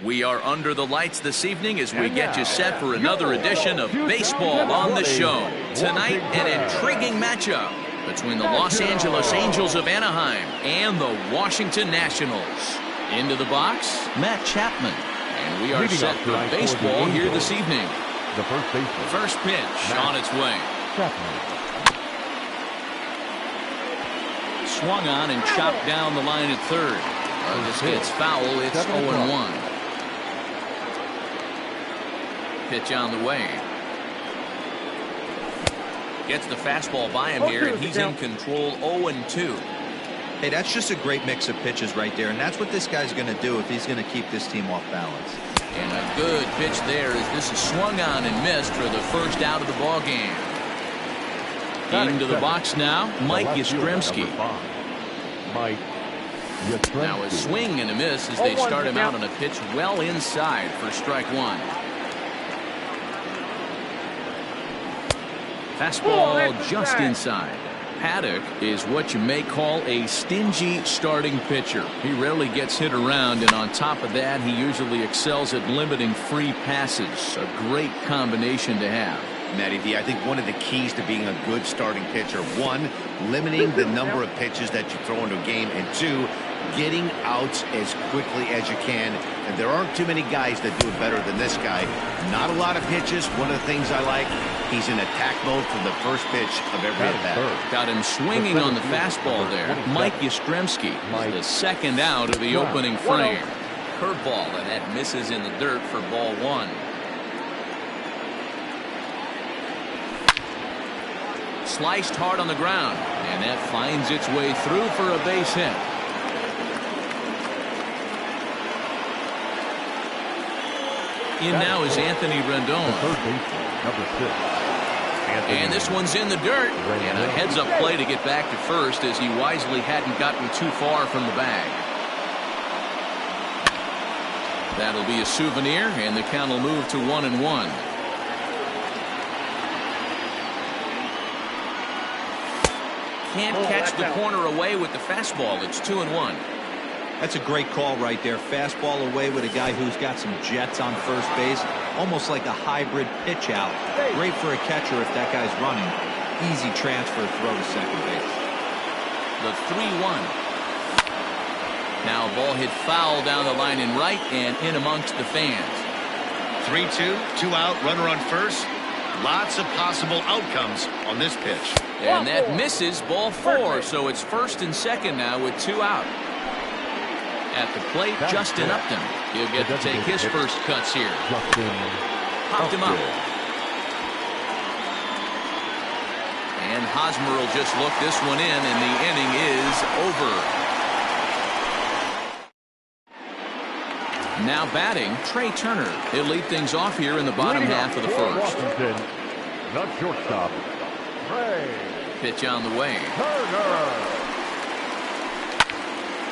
We are under the lights this evening as we get you set for another edition of Baseball on the Show. Tonight, an intriguing matchup between the Los Angeles Angels of Anaheim and the Washington Nationals. Into the box, Matt Chapman. And we are set for baseball here this evening. The first pitch on its way. Swung on and chopped down the line at third. This gets foul. It's 0-1. Pitch on the way. Gets the fastball by him here, and he's in control. 0-2. Hey, that's just a great mix of pitches right there, and that's what this guy's going to do if he's going to keep this team off balance. And a good pitch there as this is swung on and missed for the first out of the ball game. Into the box now, Mike Yastrzemski. Now a swing and a miss as they start him out on a pitch well inside for strike one. Fastball just inside. Paddock is what you may call a stingy starting pitcher. He rarely gets hit around, and on top of that, he usually excels at limiting free passes. A great combination to have. Matty V, I think one of the keys to being a good starting pitcher, one, limiting the number of pitches that you throw into a game, and two, getting outs as quickly as you can. And there aren't too many guys that do it better than this guy. Not a lot of pitches. One of the things I like, he's in attack mode from the first pitch of every at-bat. Got him swinging on the fastball there. Mike Yastrzemski, the second out of the opening frame. Curveball, and that misses in the dirt for ball one. Sliced hard on the ground, and that finds its way through for a base hit. In now is Anthony Rendon. And this one's in the dirt, and a heads-up play to get back to first as he wisely hadn't gotten too far from the bag. That'll be a souvenir, and the count will move to 1-1. Can't catch the corner away with the fastball. It's 2-1. That's a great call right there. Fastball away with a guy who's got some jets on first base. Almost like a hybrid pitch out. Great for a catcher if that guy's running. Easy transfer throw to second base. The 3-1. Now a ball hit foul down the line in right and in amongst the fans. 3-2, 2 out, runner on first. Lots of possible outcomes on this pitch. And that misses, ball 4, so it's first and second now with 2 out. At the plate, Justin Upton. He'll get to take his first cuts here. Popped him up. And Hosmer will just look this one in, and the inning is over. Now batting, Trey Turner. He'll lead things off here in the bottom half of the first. The shortstop, Trey. Pitch on the way. Turner.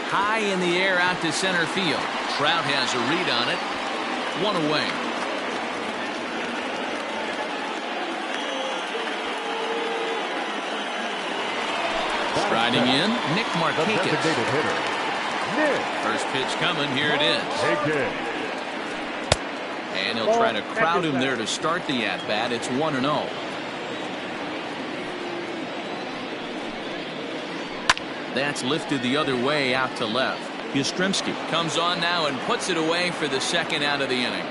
High in the air out to center field. Trout has a read on it. 1 away. Striding in, Nick Markakis. First pitch coming. Here it is. And he'll try to crowd him there to start the at-bat. It's 1-0. That's lifted the other way out to left. Yastrzemski comes on now and puts it away for the second out of the inning.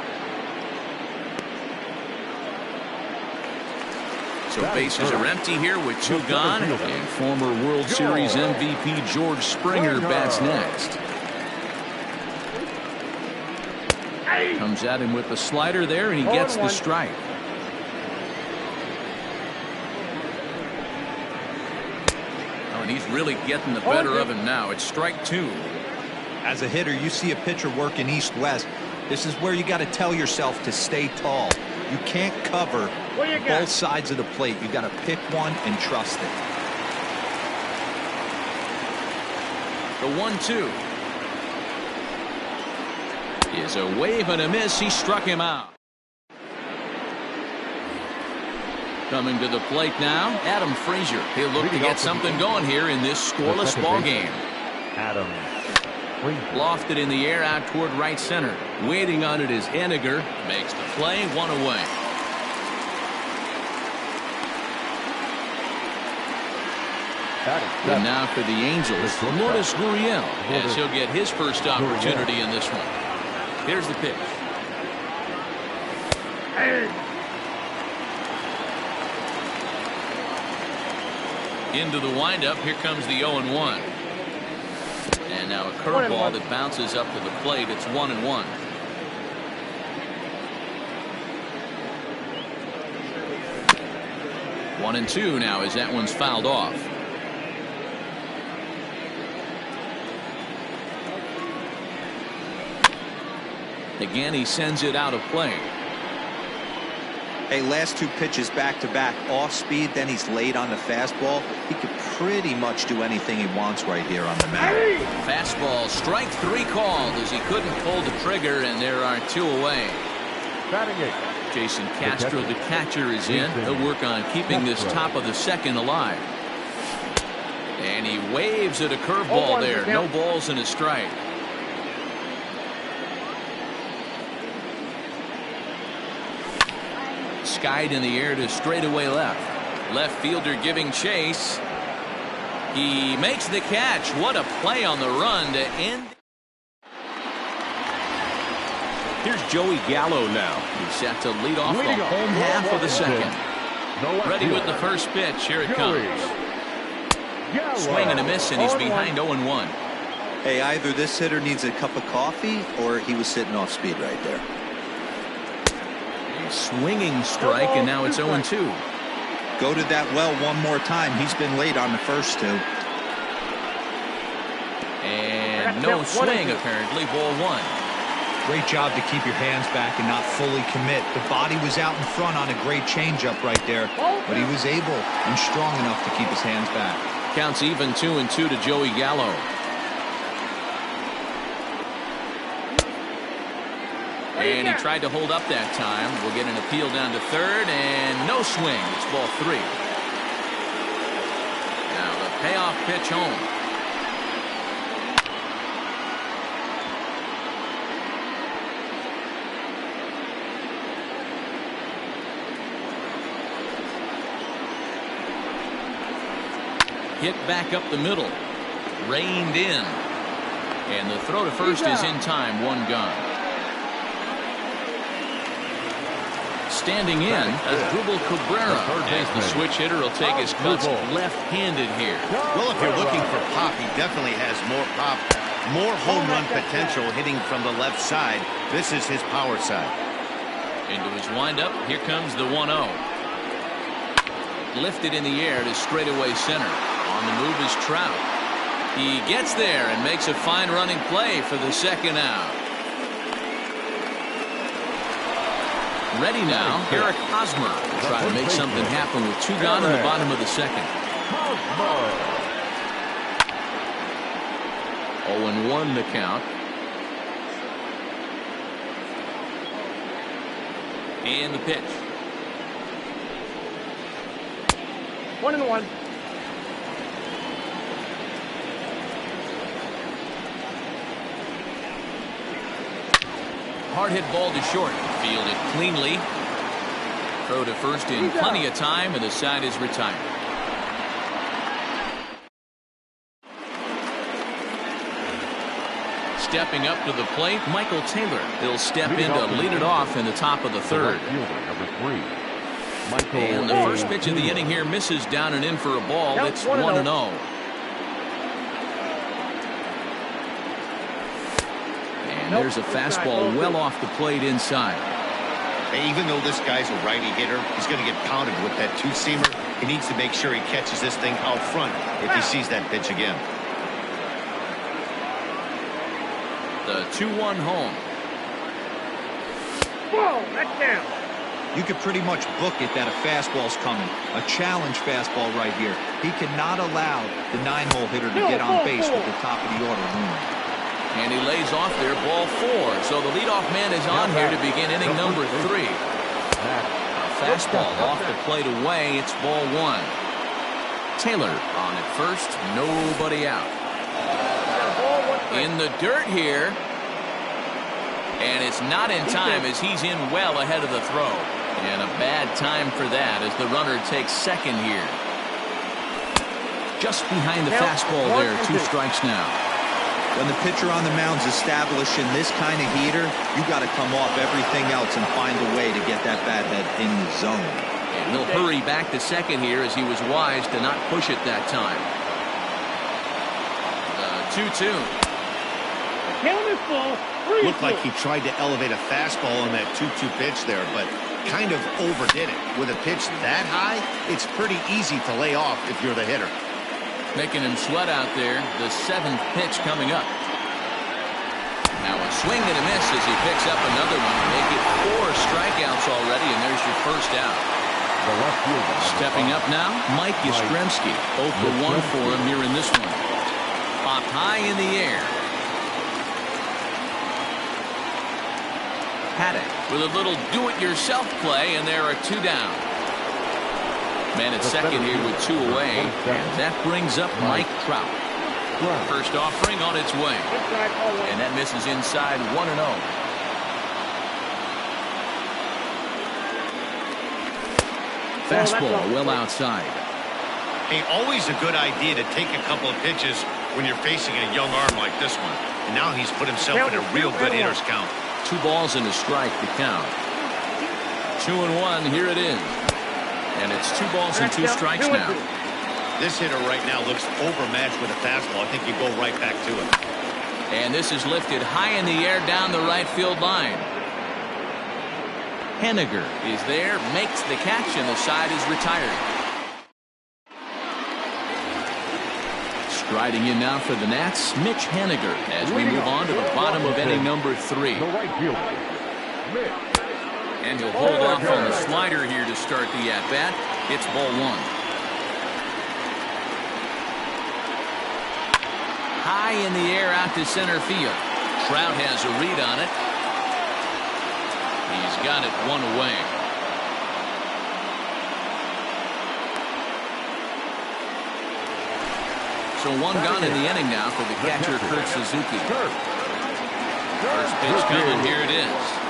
So bases are empty here with 2 gone, and former World Series MVP George Springer bats next. Comes at him with the slider there, and he gets the strike. And he's really getting the better of him now. It's strike 2. As a hitter, you see a pitcher working east-west. This is where you got to tell yourself to stay tall. You can't cover both sides of the plate. You got to pick one and trust it. The 1-2 is a wave and a miss. He struck him out. Coming to the plate now, Adam Frazier. He'll look to get something going here in this scoreless ball game. Adam 3. Lofted in the air out toward right center. Waiting on it is Henniger. Makes the play, 1 away. And now for the Angels, Lourdes Gurriel, as he'll get his first opportunity in this one. Here's the pitch. Into the windup, here comes the 0-1. And now a curveball that bounces up to the plate. It's 1-1. One and two now as that one's fouled off. Again, he sends it out of play. Hey, last 2 pitches back-to-back off speed, then he's late on the fastball. He could pretty much do anything he wants right here on the mound. Fastball, strike 3 called as he couldn't pull the trigger, and there are 2 away. Batting it. Jason Castro, the catcher, is in. He'll work on keeping this top of the second alive. And he waves at a curveball there. No balls and a strike. Skied in the air to straightaway left. Left fielder giving chase. He makes the catch. What a play on the run to end. Here's Joey Gallo now. He's set to lead off the home half of the second. Ready with the first pitch. Here it comes. Swing and a miss, and he's behind 0-1. Hey, either this hitter needs a cup of coffee or he was sitting off speed right there. A swinging strike, and now it's 0-2. Go to that well one more time. He's been late on the first 2. And no swing, apparently. Ball 1. Great job to keep your hands back and not fully commit. The body was out in front on a great changeup right there, but he was able and strong enough to keep his hands back. Counts even 2-2 to Joey Gallo. And he tried to hold up that time. We'll get an appeal down to third, and no swing. It's ball 3. Now the payoff pitch home. Hit back up the middle. Reined in. And the throw to first is in time. 1 gone. Standing in, Asdrubal Cabrera, as the switch hitter will take his cuts left-handed here. Well, if you're looking for pop, he definitely has more pop, more home run potential hitting from the left side. This is his power side. Into his windup, here comes the 1-0. Lifted in the air to straightaway center. On the move is Trout. He gets there and makes a fine running play for the second out. Ready now, Eric Hosmer will try to make something happen with 2 gone in the bottom of the second. 0-1 the count. And the pitch. 1-1. Hard hit ball to short. Fielded cleanly. Throw to first in plenty of time, and the side is retired. Stepping up to the plate, Michael Taylor. He'll step in to lead it off in the top of the third. Number 3. And the first pitch of the inning here misses down and in for a ball. It's 1-0. And there's a fastball well off the plate inside. And even though this guy's a righty hitter, he's going to get pounded with that 2-seamer. He needs to make sure he catches this thing out front if he sees that pitch again. The 2-1 home. Whoa, that's down. You could pretty much book it that a fastball's coming. A challenge fastball right here. He cannot allow the 9-hole hitter to get on base with the top of the order looming. And he lays off there, ball 4. So the leadoff man is on here to begin inning number 3. A fastball off the plate away. It's ball 1. Taylor on at first, nobody out. in the dirt here. And it's not in time as he's in well ahead of the throw. And a bad time for that as the runner takes second here. Just behind the fastball there. 2 strikes now. When the pitcher on the mound's establishing this kind of heater, you got to come off everything else and find a way to get that bat head in the zone. And he'll hurry back to second here as he was wise to not push it that time. The 2-2. Count is full. Looked like he tried to elevate a fastball on that 2-2 pitch there, but kind of overdid it. With a pitch that high, it's pretty easy to lay off if you're the hitter. Making him sweat out there. The 7th pitch coming up. Now a swing and a miss as he picks up another one. Make it 4 strikeouts already, and there's your first out. Stepping up now, Mike Yastrzemski. 0 for 1 for him here in this one. Popped high in the air. Haddock with a little do-it-yourself play, and there are 2 down. Man at second here with 2 away, and that brings up Mike Trout. First offering on its way, and that misses inside 1-0. Fastball well outside. Hey, always a good idea to take a couple of pitches when you're facing a young arm like this one. And now he's put himself in a real good hitter's count. 2 balls and a strike to count. 2-1, here it is. And it's 2 balls and 2 strikes now. This hitter right now looks overmatched with a fastball. I think you go right back to it. And this is lifted high in the air down the right field line. Henniger is there, makes the catch, and the side is retired. Striding in now for the Nats, Mitch Henniger, as we move on to the bottom of inning number 3. And he'll hold off on the slider here to start the at-bat. It's ball 1. High in the air out to center field. Trout has a read on it. He's got it 1 away. So 1 gone in the inning now for the catcher, Kurt Suzuki. First pitch coming, here it is.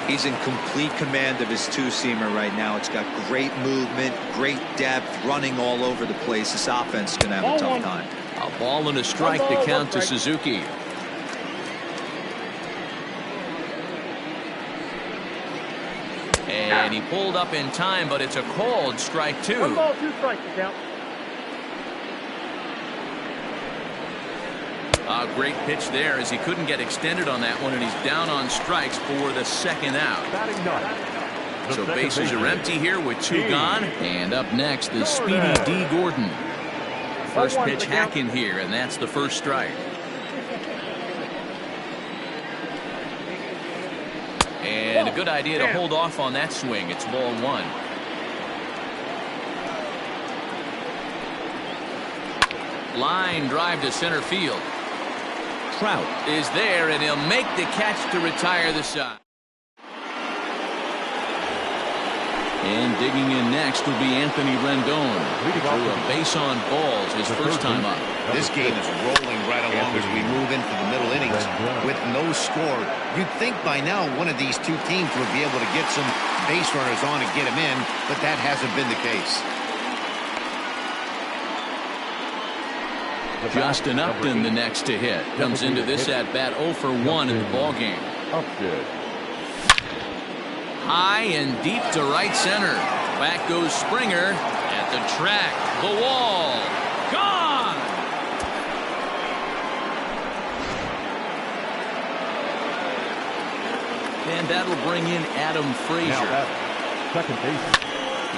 He's in complete command of his 2-seamer right now. It's got great movement, great depth, running all over the place. This offense is going to have a tough time. A ball and a strike to count to Suzuki. And he pulled up in time, but it's a called strike 2. 1 ball, 2 strikes to count. A great pitch there as he couldn't get extended on that one, and he's down on strikes for the 2nd out. So bases are empty here with 2 gone. And up next is Speedy D. Gordon. First pitch hacking here, and that's the first strike. And a good idea to hold off on that swing. It's ball 1. Line drive to center field. Trout is there, and he'll make the catch to retire the side. And digging in next will be Anthony Rendon. He threw a base on balls his first time up. This game is rolling right along as we move into the middle innings with no score. You'd think by now one of these 2 teams would be able to get some base runners on and get them in, but that hasn't been the case. Justin Upton the next to hit. Comes into this at-bat 0 for 1 in the ballgame. High and deep to right center. Back goes Springer at the track. The wall. Gone! And that'll bring in Adam Frazier. Second base.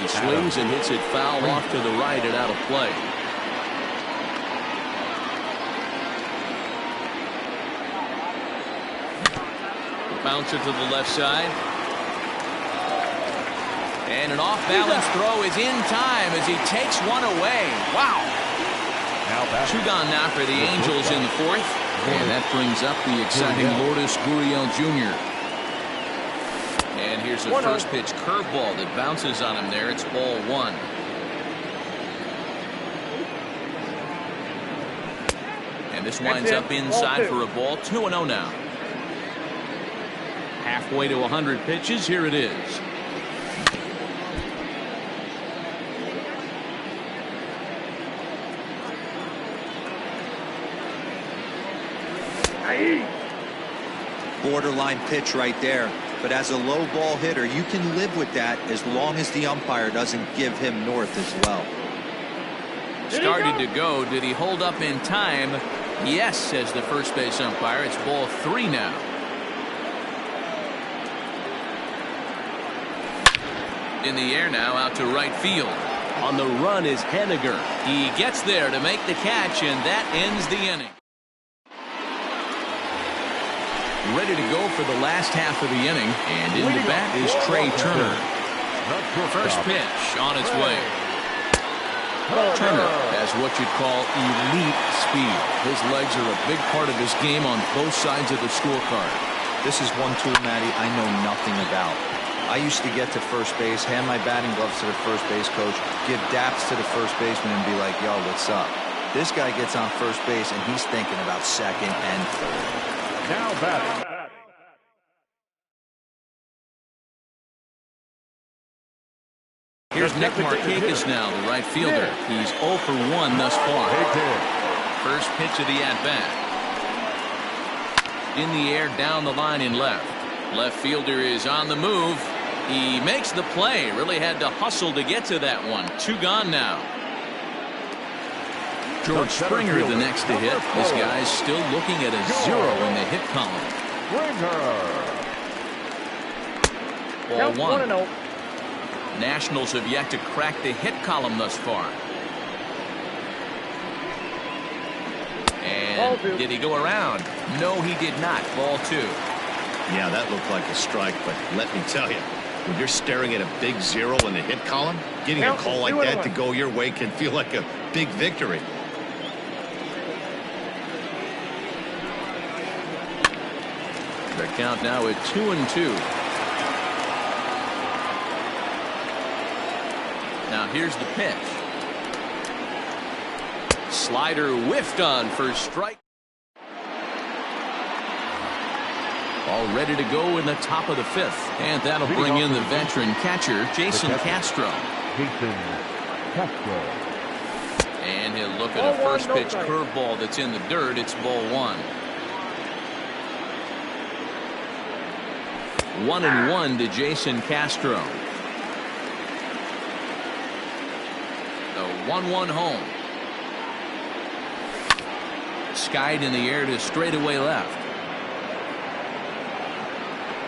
He swings and hits it foul off to the right and out of play. Bouncer to the left side. And an off-balance throw is in time as he takes one away. Wow. 2 gone now for the Angels in the 4th. And that brings up the exciting Lourdes Gurriel Jr. And here's a first pitch curveball that bounces on him there. It's ball 1. This winds up inside for a ball. 2-0 now. Halfway to 100 pitches. Here it is. Borderline pitch right there. But as a low ball hitter, you can live with that as long as the umpire doesn't give him north as well. Started to go. Did he hold up in time? Yes, says the first base umpire. It's ball 3 now. In the air now, out to right field. On the run is Henniger. He gets there to make the catch, and that ends the inning. Ready to go for the last half of the inning, and in the bat is Trey Turner. First pitch on its way. Turner has what you'd call elite speed. His legs are a big part of his game on both sides of the scorecard. This is one tool, Matty, I know nothing about. I used to get to first base, hand my batting gloves to the first base coach, give daps to the first baseman, and be like, yo, what's up? This guy gets on first base, and he's thinking about second and third. Now batting. Here's Nick Markakis now, the right fielder. He's 0 for 1 thus far. First pitch of the at-bat. In the air, down the line in left. Left fielder is on the move. He makes the play. Really had to hustle to get to that one. 2 gone now. George Springer the next to hit. This guy's still looking at a 0 in the hit column. Ball 1. Nationals have yet to crack the hit column thus far. And did he go around? No, he did not. Ball 2. Yeah, that looked like a strike, but let me tell you, when you're staring at a big 0 in the hit column, getting a call like that to go your way can feel like a big victory. The count now at 2-2. Now here's the pitch. Slider whiffed on for strike. All ready to go in the top of the 5th. And that'll bring in the veteran catcher, Jason Castro. And he'll look at a first pitch curveball that's in the dirt. It's ball 1. 1-1 to Jason Castro. The 1-1 home. Skied in the air to straightaway left.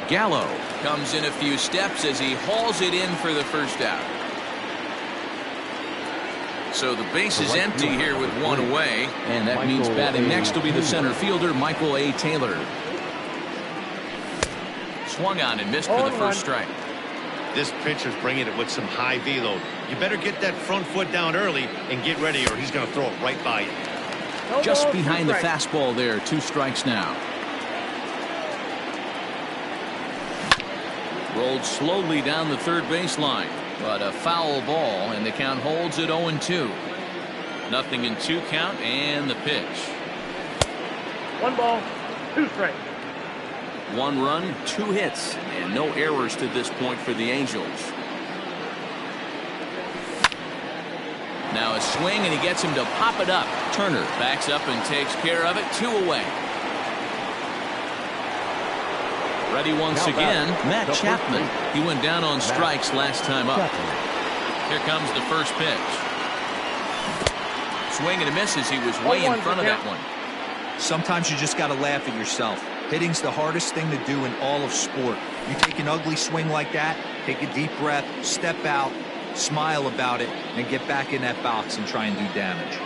Gallo comes in a few steps as he hauls it in for the first out. So the base is empty here with 1 away, and that means batting next will be the center fielder, Michael A. Taylor. Swung on and missed for the first strike. This pitcher's bringing it with some high velo. You better get that front foot down early and get ready, or he's going to throw it right by you. Just behind the fastball there. 2 strikes now. Rolled slowly down the third baseline, but a foul ball, and the count holds at 0-2. Nothing in 2 count, and the pitch. 1 ball, 2 strikes. 1 run, 2 hits, and no errors to this point for the Angels. Now a swing, and he gets him to pop it up. Turner backs up and takes care of it. 2 away. Ready once again, Matt Chapman. He went down on strikes last time up. Here comes the first pitch. Swing and a miss as he was way in front of that one. Sometimes you just got to laugh at yourself. Hitting's the hardest thing to do in all of sport. You take an ugly swing like that, take a deep breath, step out, smile about it, and get back in that box and try and do damage.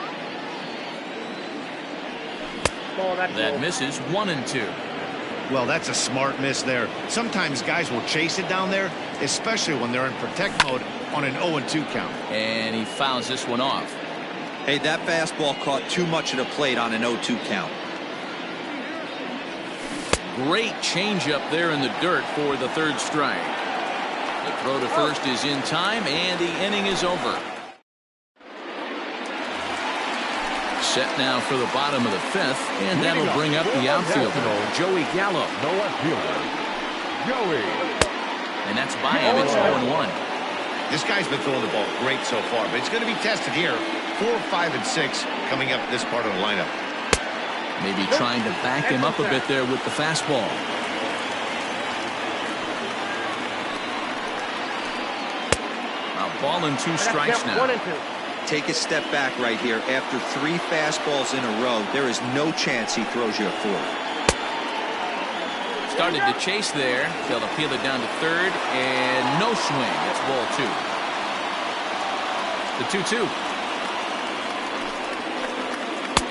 That misses. 1-2. Well, that's a smart miss there. Sometimes guys will chase it down there, especially when they're in protect mode on an 0-2 count. And he fouls this one off. Hey, that fastball caught too much of the plate on an 0-2 count. Great changeup there in the dirt for the third strike. The throw to first is in time, and the inning is over. Set now for the bottom of the fifth, and that'll bring up the outfielder, Joey Gallo. The left fielder, Joey. And that's by him. It's 0-1. This guy's been throwing the ball great so far, but it's going to be tested here. 4, 5, and 6 coming up this part of the lineup. Maybe trying to back him up a bit there with the fastball. A ball and 2 strikes now. 1 and 2. Take a step back right here. After 3 fastballs in a row, there is no chance he throws you a 4th. Started to chase there. They'll appeal it down to third, and no swing. It's ball 2. The 2-2.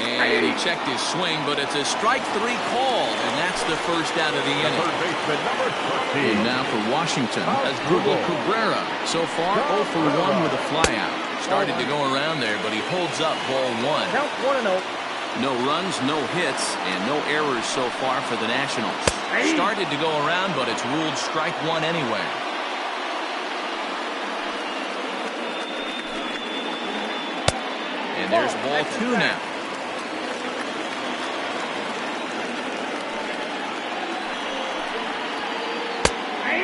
And he checked his swing, but it's a strike 3 call, and that's the first out of the inning. Third baseman, number 20. And now for Washington, as Google Cabrera. So far, 0 for 1 with a flyout. Started to go around there, but he holds up ball 1. Count 1-0. No runs, no hits, and no errors so far for the Nationals. Started to go around, but it's ruled strike 1 anyway. And there's ball 2 now.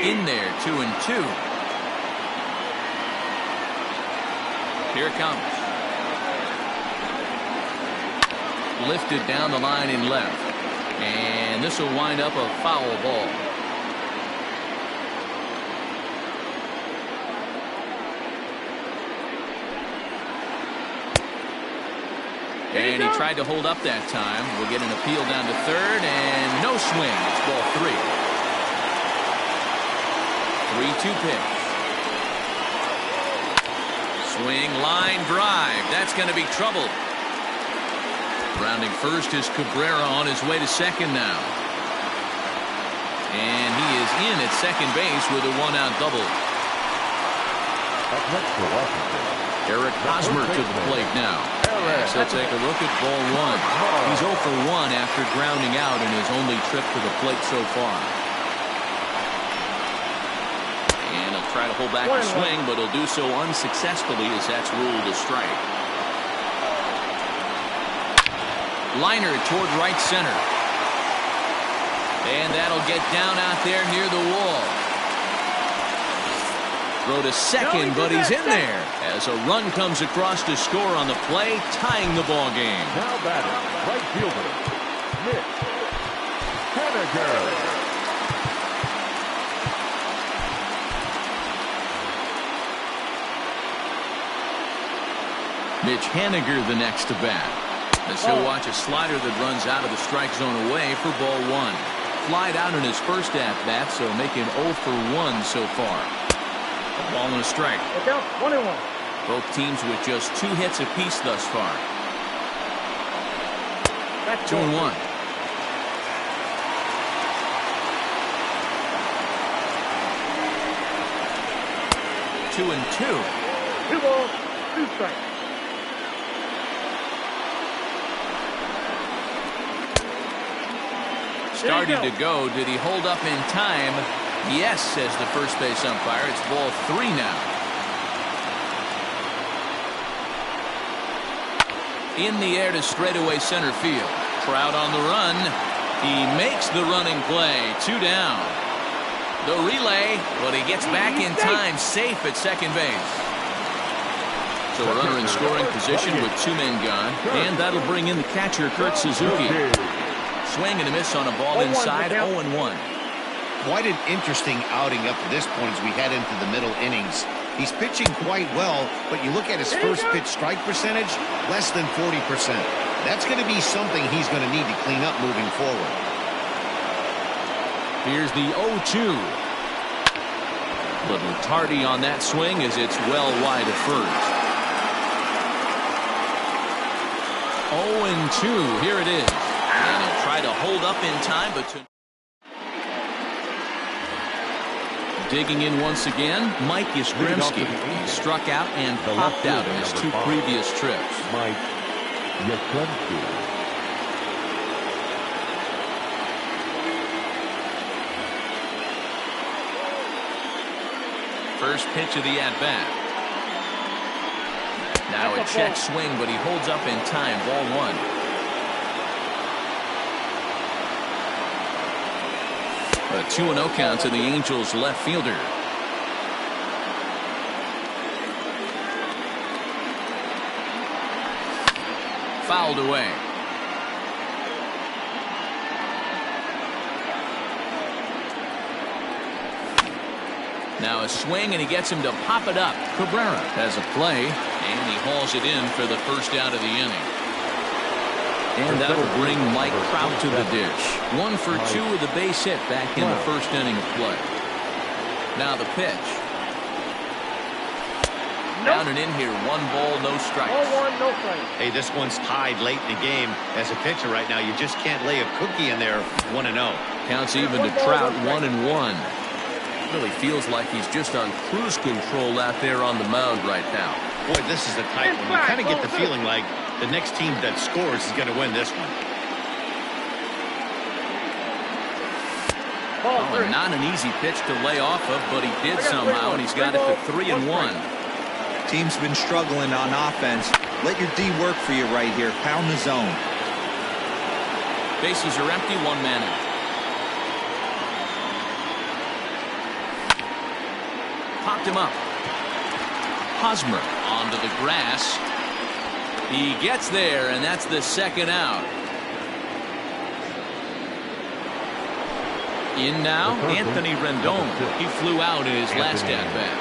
In there, 2-2. Here it comes. Lifted down the line in left. And this will wind up a foul ball. And he tried to hold up that time. We'll get an appeal down to third, and no swing. It's ball 3. 3-2 pitch. Swing, line drive. That's going to be trouble. Rounding first is Cabrera on his way to second now. And he is in at second base with a 1-out double. Up next for Washington, Eric Hosmer to the plate now. As he'll take a look at ball 1. He's 0 for 1 after grounding out in his only trip to the plate so far. And he'll try to hold back the swing, but he'll do so unsuccessfully as that's ruled a strike. Liner toward right center. And that'll get down out there near the wall. Throw to second, but he's in there as a run comes across to score on the play, tying the ball game. now batting, right fielder, Mitch Haniger. Mitch Haniger the next to bat. As he'll watch a slider that runs out of the strike zone away for ball 1. Flied out in his first at-bat, so making 0 for 1 so far. A ball and a strike. Look out, 1-1. Both teams with just 2 hits apiece thus far. 2-1. Two and 2. 2 balls, 2 strikes. Started to go. Did he hold up in time? Yes, says the first base umpire. It's ball 3 now. In the air to straightaway center field. Trout on the run. He makes the running play. 2 down. The relay, but he gets back in time, safe at second base. So a runner in scoring position with 2 men gone, and that'll bring in the catcher, Kurt Suzuki. Swing and a miss on a ball inside, 0-1. Quite an interesting outing up to this point as we head into the middle innings. He's pitching quite well, but you look at his first pitch strike percentage, less than 40%. That's going to be something he's going to need to clean up moving forward. Here's the 0-2. Little tardy on that swing as it's well wide of first. 0-2. Here it is. And he'll try to hold up in time, but digging in once again, Mike Yastrzemski. He struck out and popped out in his 2 previous trips. Mike Yastrzemski. First pitch of the at-bat. Now a check swing, but he holds up in time. Ball one. A 2-0 count to the Angels left fielder. Fouled away. Now a swing, and he gets him to pop it up. Cabrera has a play, and he hauls it in for the first out of the inning. And that'll bring Mike Trout to the dish. 1 for 2 with a base hit back in the first inning of play. Now the pitch. Down and in here. 1 ball, no strikes. 0-1, no strikes. Hey, this one's tied late in the game. As a pitcher right now, you just can't lay a cookie in there. 1-0. Counts even to Trout. 1-1. Really feels like he's just on cruise control out there on the mound right now. Boy, this is a tight one. You kind of get the feeling like the next team that scores is going to win this one. Oh, not an easy pitch to lay off of, but he did somehow, and he's got it to 3-1. Team's been struggling on offense. Let your D work for you right here. Pound the zone. Bases are empty. 1 man out. Popped him up. Hosmer onto the grass. He gets there, and that's the second out. In now, Anthony Rendon. He flew out in his last at-bat.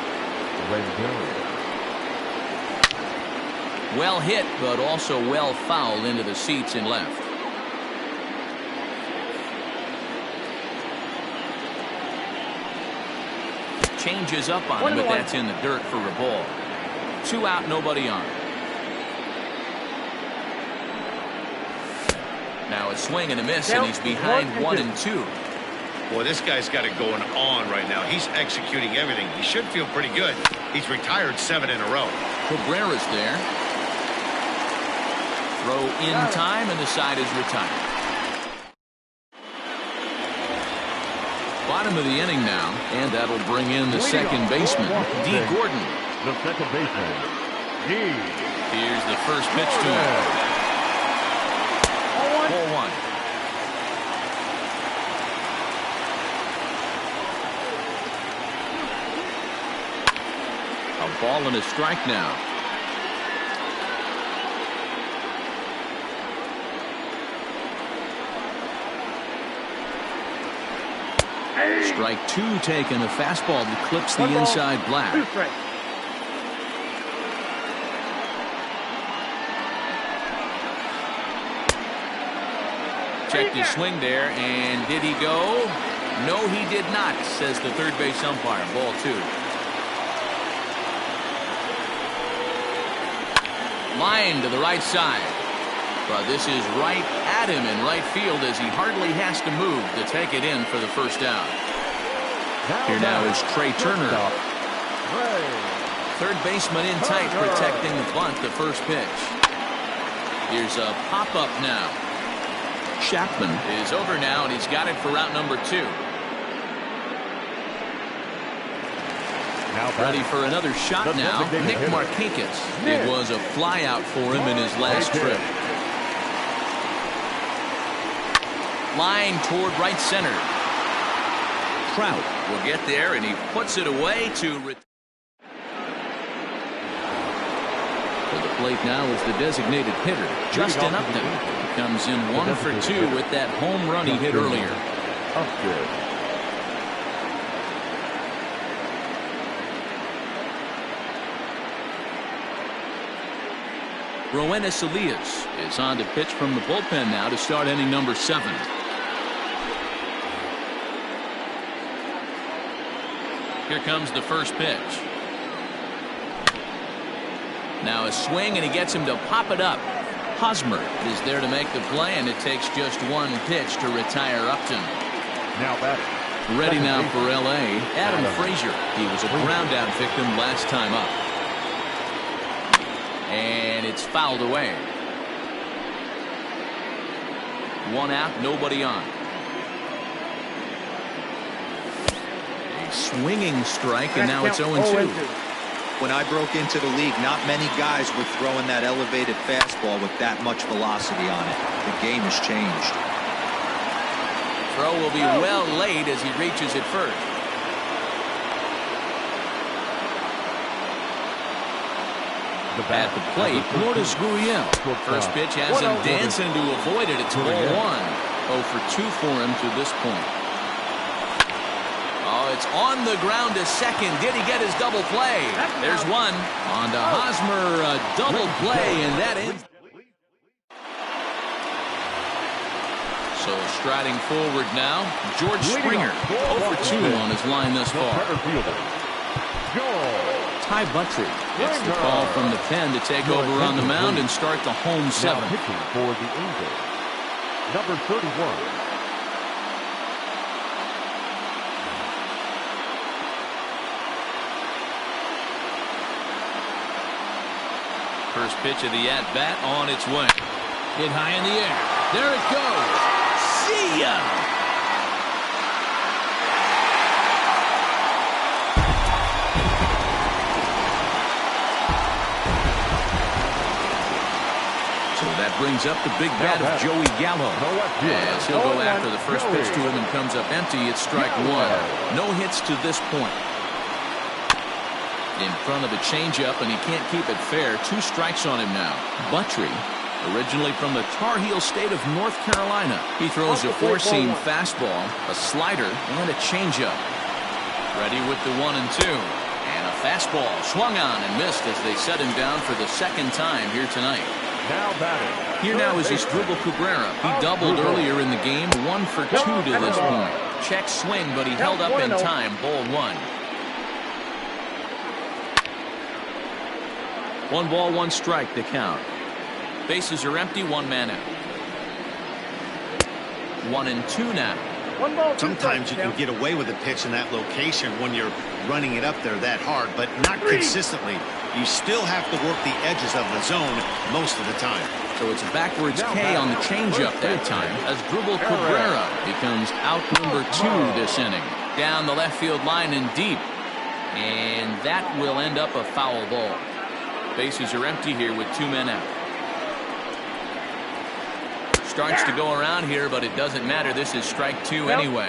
Well hit, but also well fouled into the seats and left. Changes up on him, but that's in the dirt for a ball. 2 out, nobody on. Now a swing and a miss, and he's behind 1-2. Boy, this guy's got it going on right now. He's executing everything. He should feel pretty good. He's retired 7 in a row. Cabrera's there. Throw in time, and the side is retired. Bottom of the inning now, and that'll bring in the second baseman, D. Gordon. The second baseman, D. Here's the first pitch to him. 4-1. A ball and a strike now. Strike 2 taken. A fastball that clips the inside black. Checked his swing there, and did he go? No, he did not, says the third base umpire. Ball 2. Line to the right side. But this is right at him in right field as he hardly has to move to take it in for the first out. Here now is Trey Turner. Third baseman in tight, protecting the bunt, the first pitch. Here's a pop-up now. Chapman is over now, and he's got it for route number 2. Ready for another shot now. Nick Markakis. It was a flyout for him in his last trip. Line toward right center. Trout will get there, and he puts it away to the plate now is the designated hitter, Justin Upton. He comes in 1 for 2 with that home run he hit earlier. Roenis Elias is on to pitch from the bullpen now to start inning number 7. Here comes the first pitch. Now a swing, and he gets him to pop it up. Hosmer is there to make the play, and it takes just 1 pitch to retire Upton. Now batting. Ready now for L.A., Adam Frazier. He was a ground out victim last time up. And it's fouled away. 1 out, nobody on. A swinging strike, and now it's 0-2. When I broke into the league, not many guys were throwing that elevated fastball with that much velocity on it. The game has changed. Throw will be well laid as he reaches it first. At the plate, Lourdes Gurriel. First pitch has him dancing to avoid it. It's ball 1. 0 for 2 for him to this point. Oh, it's on the ground to second. Did he get his double play? There's one. On to Hosmer, a double play, and that ends. So striding forward now, George Springer. 0 for 2 on his line thus far. Ty Buttrey gets the call from the pen to take over on the mound and start the home 7. Now pitching for the Angels, number 31. First pitch of the at-bat on its way. Hit high in the air. There it goes. See ya! So that brings up the big bat of Joey Gallo. As he'll go after the first pitch to him and comes up empty. It's strike 1. No hits to this point. In front of the changeup, and he can't keep it fair. 2 strikes on him now. Buttrey, originally from the Tar Heel state of North Carolina. He throws a 4-seam fastball, a slider, and a changeup. Ready with the 1 and 2. And a fastball swung on and missed as they set him down for the second time here tonight. Now batting. Here now is Asdrubal Cabrera. He doubled earlier in the game, 1 for 2 to this point. Check swing, but he held up in time. Ball 1. 1 ball, 1 strike to count. Bases are empty, 1 man out. 1 and 2 now. Sometimes you can get away with a pitch in that location when you're running it up there that hard, but not consistently. You still have to work the edges of the zone most of the time. So it's a backwards K on the changeup that time. Asdrubal Cabrera becomes out number 2 this inning. Down the left field line and deep. And that will end up a foul ball. Bases are empty here with 2 men out. Starts to go around here, but it doesn't matter. This is strike 2 anyway.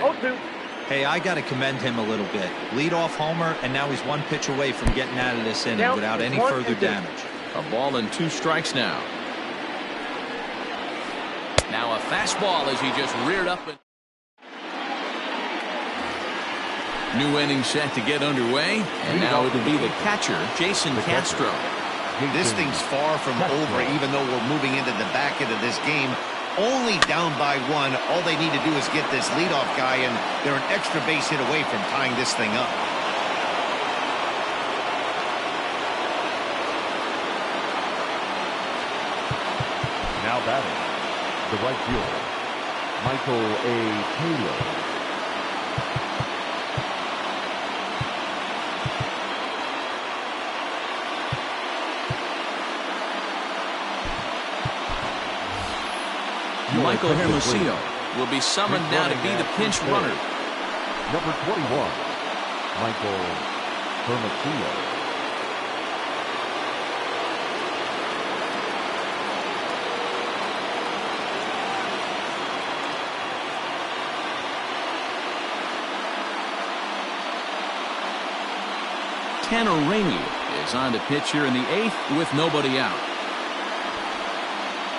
Hey, I got to commend him a little bit. Lead-off homer, and now he's 1 pitch away from getting out of this inning without any further damage. A ball and 2 strikes now. Now a fastball as he just reared up. New inning set to get underway, and now it'll be the catcher, Jason Castro. This thing's far from over, even though we're moving into the back end of this game. Only down by 1. All they need to do is get this leadoff guy, and they're an extra base hit away from tying this thing up. Now batting, the right fielder, Michael A. Taylor. Michael Hermosillo will be summoned now to be the pinch runner. Number 21, Michael Hermosillo. Tanner Rainey is on to pitch here in the 8th with nobody out.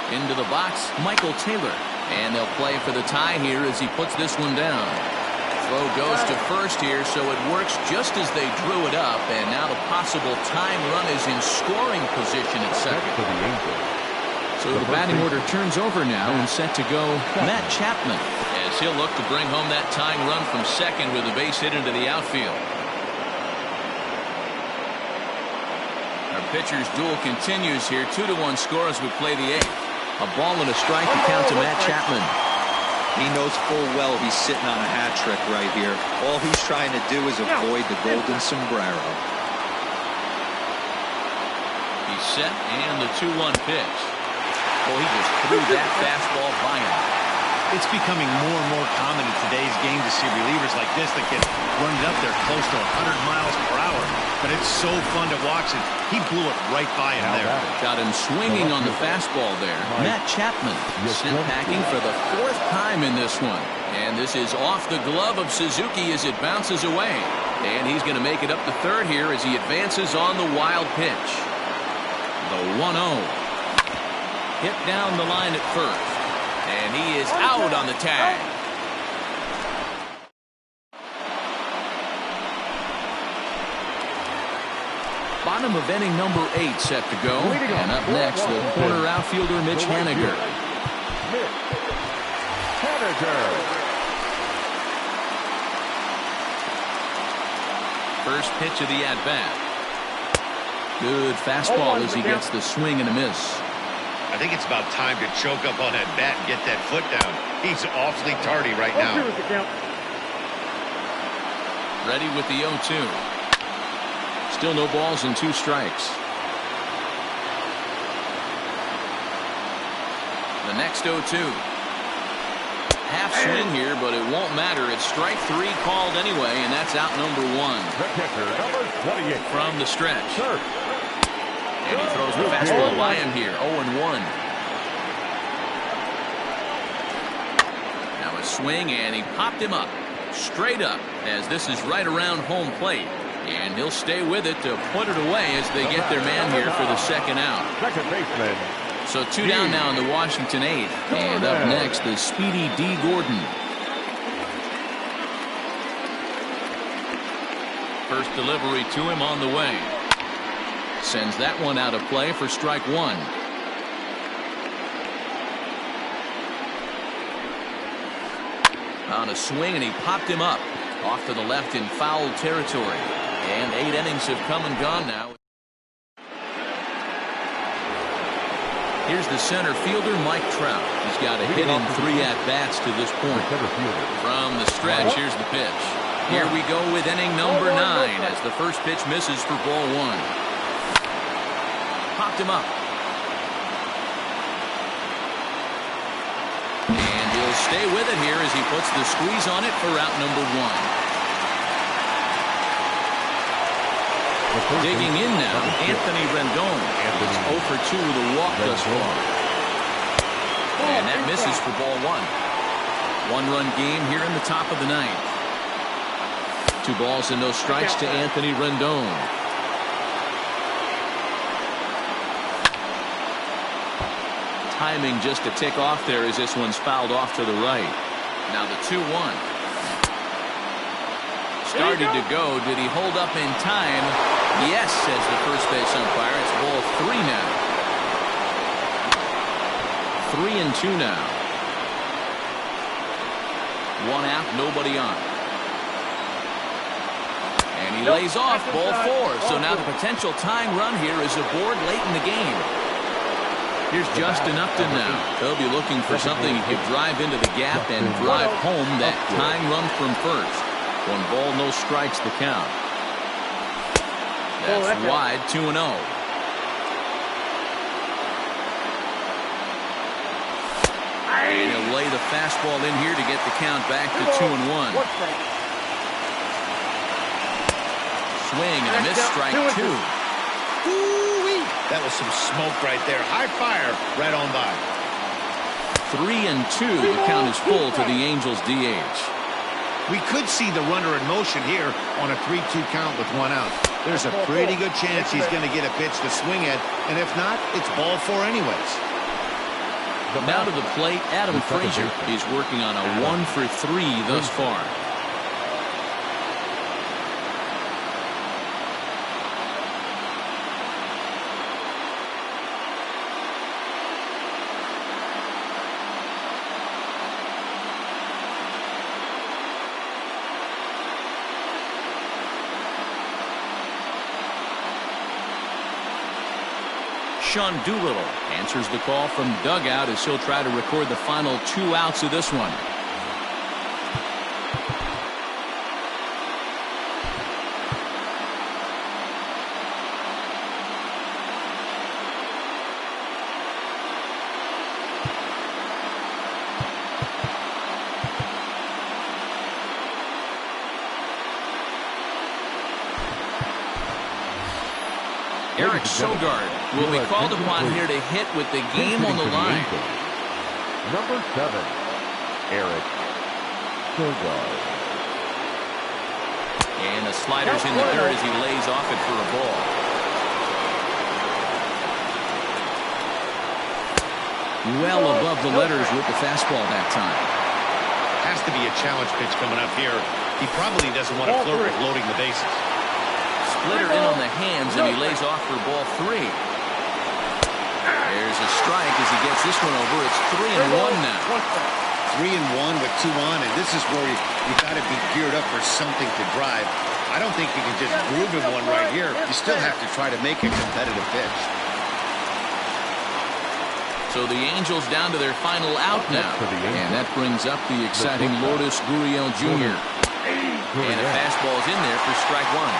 Into the box, Michael Taylor. And they'll play for the tie here as he puts this one down. Throw goes to first here, so it works just as they drew it up. And now the possible tying run is in scoring position at second. So the batting order turns over now and set to go Matt Chapman, as he'll look to bring home that tying run from second with a base hit into the outfield. Our pitcher's duel continues here. 2-1 score as we play the 8th. A ball and a strike to count to Matt Chapman. He knows full well he's sitting on a hat trick right here. All he's trying to do is avoid the golden sombrero. He's set, and the 2-1 pitch. Oh, he just threw that fastball by him. It's becoming more and more common in today's game to see relievers like this that can run it up there close to 100 miles per hour. But it's so fun to watch it. He blew it right by him there. Got him swinging on the fastball there. Matt Chapman sent packing for the 4th time in this one. And this is off the glove of Suzuki as it bounces away. And he's going to make it up to third here as he advances on the wild pitch. The 1-0. Hit down the line at first. And he is out on the tag. Bottom of inning number 8 set to go. And up next, the corner outfielder Mitch Haniger. First pitch of the at-bat. Good fastball as he gets the swing and a miss. I think it's about time to choke up on that bat and get that foot down. He's awfully tardy right now. Ready with the 0-2. Still no balls and 2 strikes. The next 0-2. Half swing here, but it won't matter. It's strike 3 called anyway, and that's out number 1. The catcher, number 28. From the stretch. And he throws the fastball by him here. 0-1. Now a swing, and he popped him up. Straight up, as this is right around home plate. And he'll stay with it to put it away as they get their man here for the second out. Second baseman. So 2 down now in the Washington 8th. And up next, the speedy D. Gordon. First delivery to him on the way. Sends that one out of play for strike 1. On a swing, and he popped him up. Off to the left in foul territory. And 8 innings have come and gone now. Here's the center fielder, Mike Trout. He's got a hit in 3 at-bats to this point. From the stretch, here's the pitch. Here we go with inning number 9 as the first pitch misses for ball 1. Popped him up. And he'll stay with it here as he puts the squeeze on it for out number 1. Digging in now, Anthony Rendon. It's 0 for 2 with a walk thus far. And that misses for ball 1. 1-run game here in the top of the 9th. 2 balls and no strikes to Anthony Rendon. Timing just to tick off there as this one's fouled off to the right. Now the 2-1. Started to go. Did he hold up in time? Yes, says the first base umpire. It's ball 3 now. 3-2 now. 1 out, nobody on. And he lays off ball 4. So now the potential tying run here is aboard late in the game. Here's Justin Upton now. He'll be looking for something he could drive into the gap and drive home that tying run from first. 1 ball, no strikes the count. That's wide, 2-0. And he'll lay the fastball in here to get the count back to 2-1. Swing and a miss, strike 2. Ooh-wee. That was some smoke right there. High fire right on by. 3-2. The count is full to the Angels DH. We could see the runner in motion here on a 3-2 count with 1 out. There's a pretty good chance he's going to get a pitch to swing at, and if not, it's ball 4 anyways. Now to the plate, Adam Frazier. He's working on a 1 for 3 thus far. Sean Doolittle answers the call from dugout as he'll try to record the final 2 outs of this one. Eric Sogard will be called upon here to hit with the game on the line. Number 7, Eric Sogard. And the slider's in the dirt as he lays off it for a ball. Well above the letters with the fastball that time. Has to be a challenge pitch coming up here. He probably doesn't want to flirt with loading the bases. Splitter in on the hands, and he lays off for ball 3. There's a strike as he gets this one over. It's 3-1 now. 3-1 with 2 on, and this is where you got to be geared up for something to drive. I don't think you can just groove him one right here. You still have to try to make a competitive pitch. So the Angels down to their final out now. And that brings up the exciting Lourdes Gurriel Jr. And a fastball's in there for strike 1.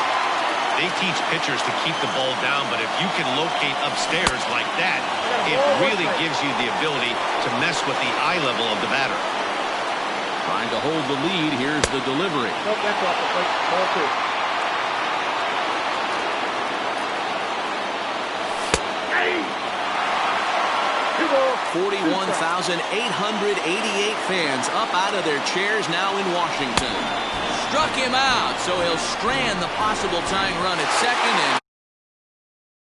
They teach pitchers to keep the ball down, but if you can locate upstairs like that, it really gives you the ability to mess with the eye level of the batter. Trying to hold the lead. Here's the delivery. 41,888 fans up out of their chairs now in Washington. Struck him out, so he'll strand the possible tying run at second. And